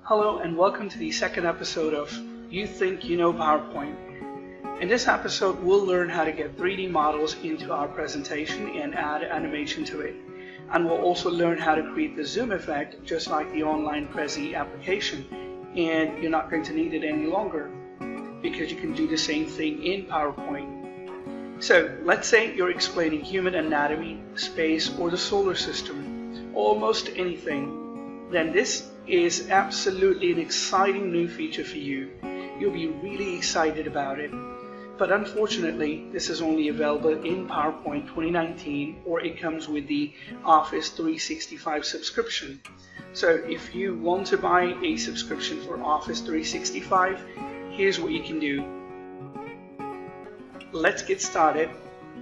Hello and welcome to the second episode of You Think You Know PowerPoint. In this episode, we'll learn how to get 3D models into our presentation and add animation to it. And we'll also learn how to create the zoom effect just like the online Prezi application. And you're not going to need it any longer because you can do the same thing in PowerPoint. So let's say you're explaining human anatomy, space, or the solar system, almost anything. Then this is absolutely an exciting new feature for you. You'll be really excited about it. But unfortunately, this is only available in PowerPoint 2019, or it comes with the Office 365 subscription. So if you want to buy a subscription for Office 365, here's what you can do. Let's get started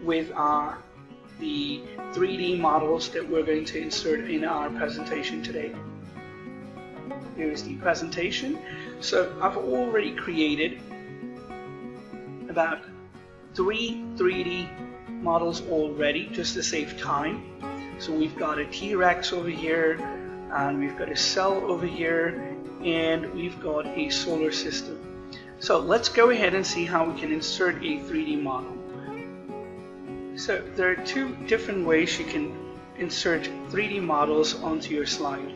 with the 3D models that we're going to insert in our presentation today. Here's the presentation. So I've already created about 3 3D models already just to save time. So we've got a T-Rex over here, and we've got a cell over here, and we've got a solar system. So let's go ahead and see how we can insert a 3D model. So there are two different ways you can insert 3D models onto your slide.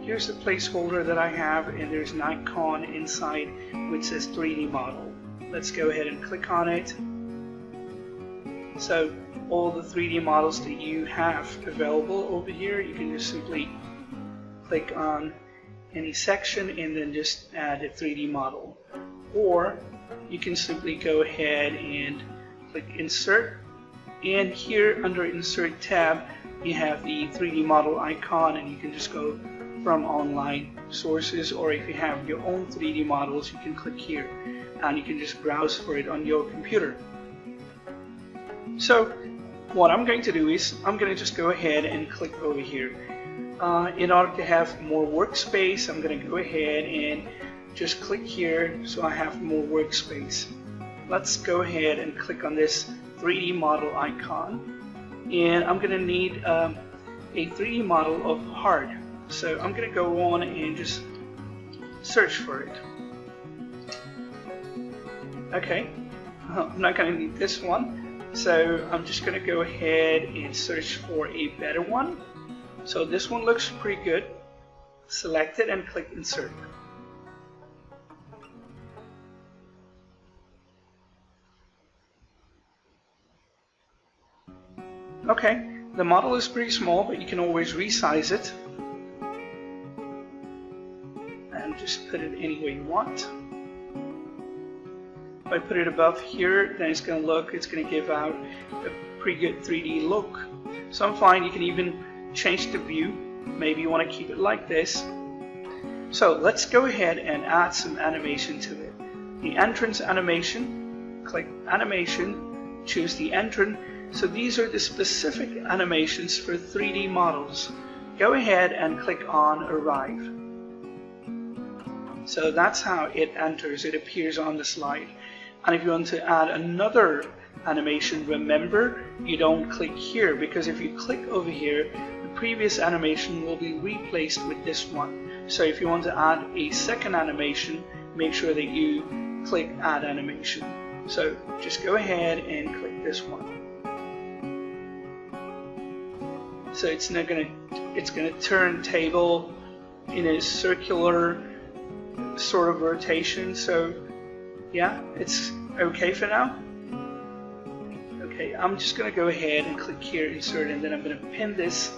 Here's the placeholder that I have, and there's an icon inside which says 3D model. Let's go ahead and click on it. So all the 3D models that you have available over here, you can just simply click on any section and then just add a 3D model. Or you can simply go ahead and click insert, and here under insert tab you have the 3D model icon, and you can just go from online sources, or if you have your own 3D models, you can click here and you can just browse for it on your computer. So what I'm going to do is I'm going to just go ahead and click over here. In order to have more workspace, I'm going to go ahead and just click here so I have more workspace. Let's go ahead and click on this 3D model icon, and I'm going to need a 3D model of heart. So I'm going to go on and just search for it. Okay, I'm not going to need this one, so I'm just going to go ahead and search for a better one. So this one looks pretty good. Select it and click insert. Okay, the model is pretty small, but you can always resize it and just put it any way you want. If I put it above here, then it's going to give out a pretty good 3D look. So I'm fine. You can even change the view. Maybe you want to keep it like this. So let's go ahead and add some animation to it. The entrance animation, click animation, choose the entrance. So these are the specific animations for 3D models. Go ahead and click on arrive. So that's how it enters, it appears on the slide. And if you want to add another animation, remember you don't click here, because if you click over here, the previous animation will be replaced with this one. So if you want to add a second animation, make sure that you click add animation. So just go ahead and click this one. So it's gonna turn table in a circular sort of rotation. So yeah, it's okay for now. Okay, I'm just gonna go ahead and click here, insert, and then I'm gonna pin this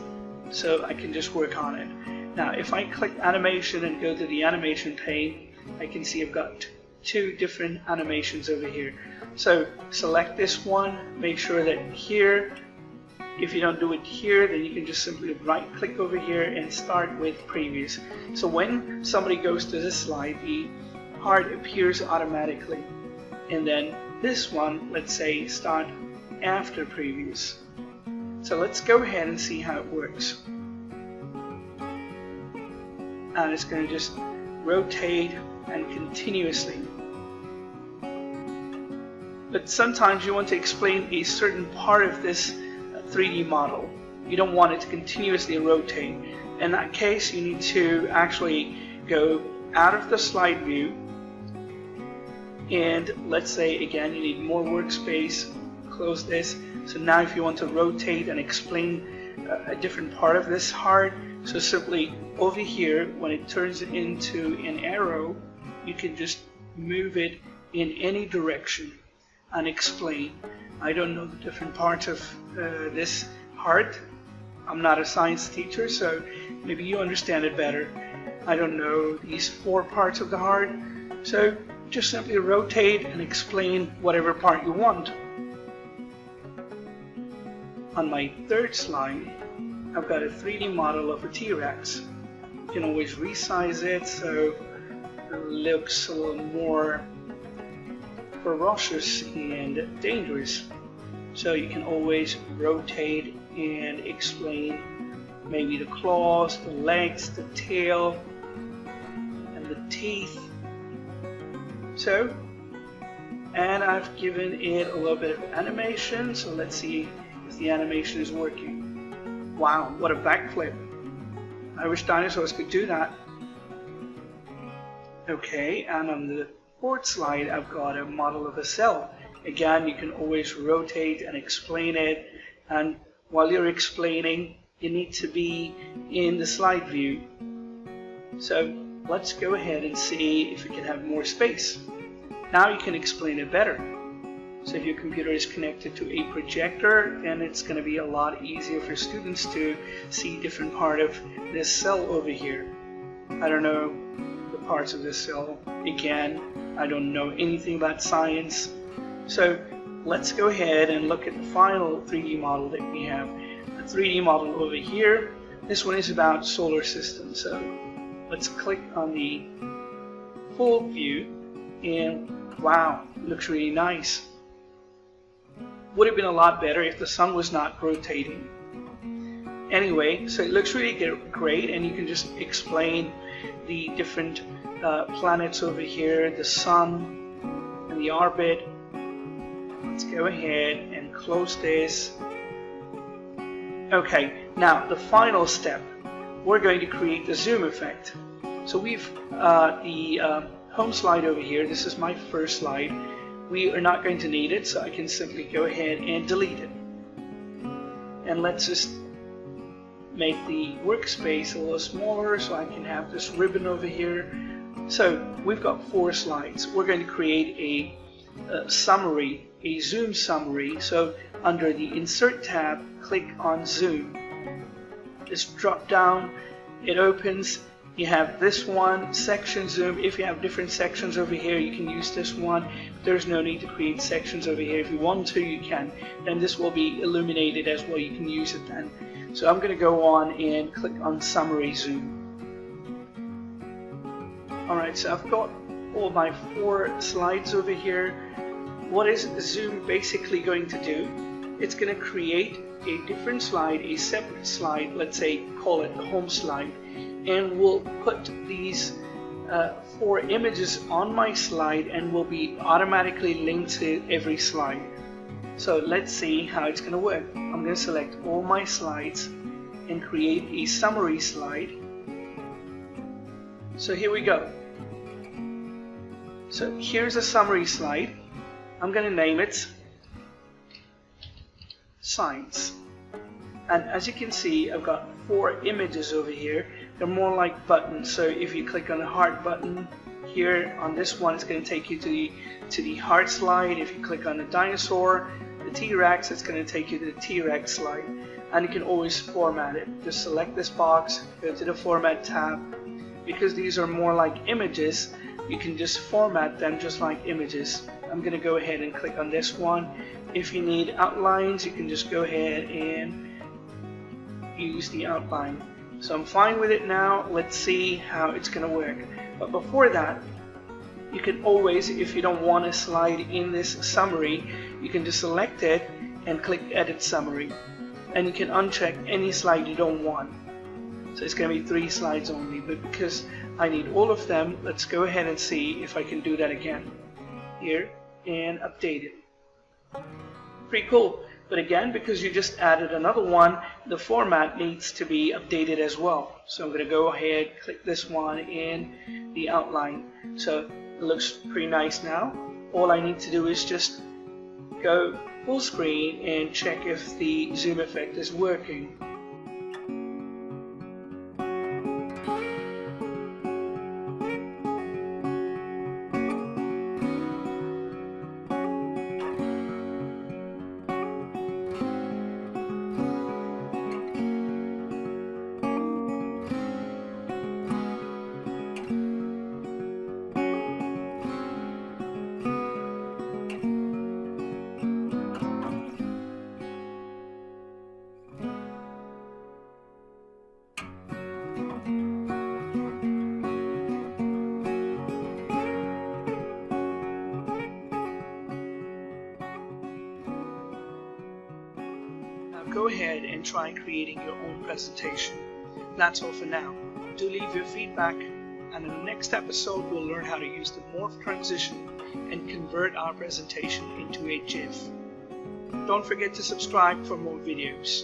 so I can just work on it. Now if I click animation and go to the animation pane, I can see I've got two different animations over here. So select this one, make sure that here, if you don't do it here, then you can just simply right click over here and start with previous. So when somebody goes to this slide, the heart appears automatically. And then this one, let's say, start after previous. So let's go ahead and see how it works. And it's going to just rotate and continuously. But sometimes you want to explain a certain part of this 3D model. You don't want it to continuously rotate. In that case, you need to actually go out of the slide view, and let's say again you need more workspace, close this. So now if you want to rotate and explain a different part of this heart, so simply over here, when it turns into an arrow, you can just move it in any direction and explain. I don't know the different parts of this heart. I'm not a science teacher, so maybe you understand it better. I don't know these 4 parts of the heart, so just simply rotate and explain whatever part you want. On my 3rd slide, I've got a 3D model of a T-Rex. You can always resize it so it looks a little more ferocious and dangerous. So you can always rotate and explain maybe the claws, the legs, the tail, and the teeth. So, and I've given it a little bit of animation, so let's see if the animation is working. Wow, what a backflip. I wish dinosaurs could do that. Okay, and on the 4th slide, I've got a model of a cell. Again, you can always rotate and explain it, and while you're explaining, you need to be in the slide view. So let's go ahead and see if we can have more space. Now you can explain it better. So if your computer is connected to a projector, then it's going to be a lot easier for students to see different part of this cell over here. I don't know the parts of this cell. Again, I don't know anything about science. So let's go ahead and look at the final 3D model that we have. The 3D model over here, this one is about solar system. So let's click on the full view, and wow, it looks really nice. Would have been a lot better if the sun was not rotating. Anyway, so it looks really great, and you can just explain the different planets over here, the sun and the orbit. Let's go ahead and close this. Okay, now the final step, we're going to create the zoom effect. So we've the home slide over here. This is my first slide. We are not going to need it, so I can simply go ahead and delete it. And let's just make the workspace a little smaller so I can have this ribbon over here. So we've got 4 slides. We're going to create a summary, a zoom summary. So under the Insert tab, click on Zoom. Just drop down, it opens. You have this one, section zoom. If you have different sections over here, you can use this one. There's no need to create sections over here. If you want to, you can. Then this will be illuminated as well. You can use it then. So I'm going to go on and click on Summary Zoom. Alright, so I've got all my 4 slides over here. What is Zoom basically going to do? It's going to create a different slide, a separate slide, let's say call it the home slide, and we'll put these 4 images on my slide, and will be automatically linked to every slide. So let's see how it's going to work. I'm going to select all my slides and create a summary slide. So here we go. So here's a summary slide. I'm going to name it Science. And as you can see, I've got 4 images over here. They're more like buttons. So if you click on the heart button here on this one, it's going to take you to the heart slide. If you click on the dinosaur, the T-Rex, it's going to take you to the T-Rex slide. And you can always format it. Just select this box, go to the Format tab. Because these are more like images, you can just format them just like images. I'm going to go ahead and click on this one. If you need outlines, you can just go ahead and use the outline. So I'm fine with it now. Let's see how it's going to work. But before that, you can always, if you don't want a slide in this summary, you can just select it and click Edit Summary. And you can uncheck any slide you don't want. So it's going to be 3 slides only, but because I need all of them, let's go ahead and see if I can do that again. Here, and update it. Pretty cool. But again, because you just added another one, the format needs to be updated as well. So I'm going to go ahead, click this one in the outline. So it looks pretty nice now. All I need to do is just go full screen and check if the zoom effect is working. Go ahead and try creating your own presentation. That's all for now. Do leave your feedback, and in the next episode we'll learn how to use the morph transition and convert our presentation into a GIF. Don't forget to subscribe for more videos.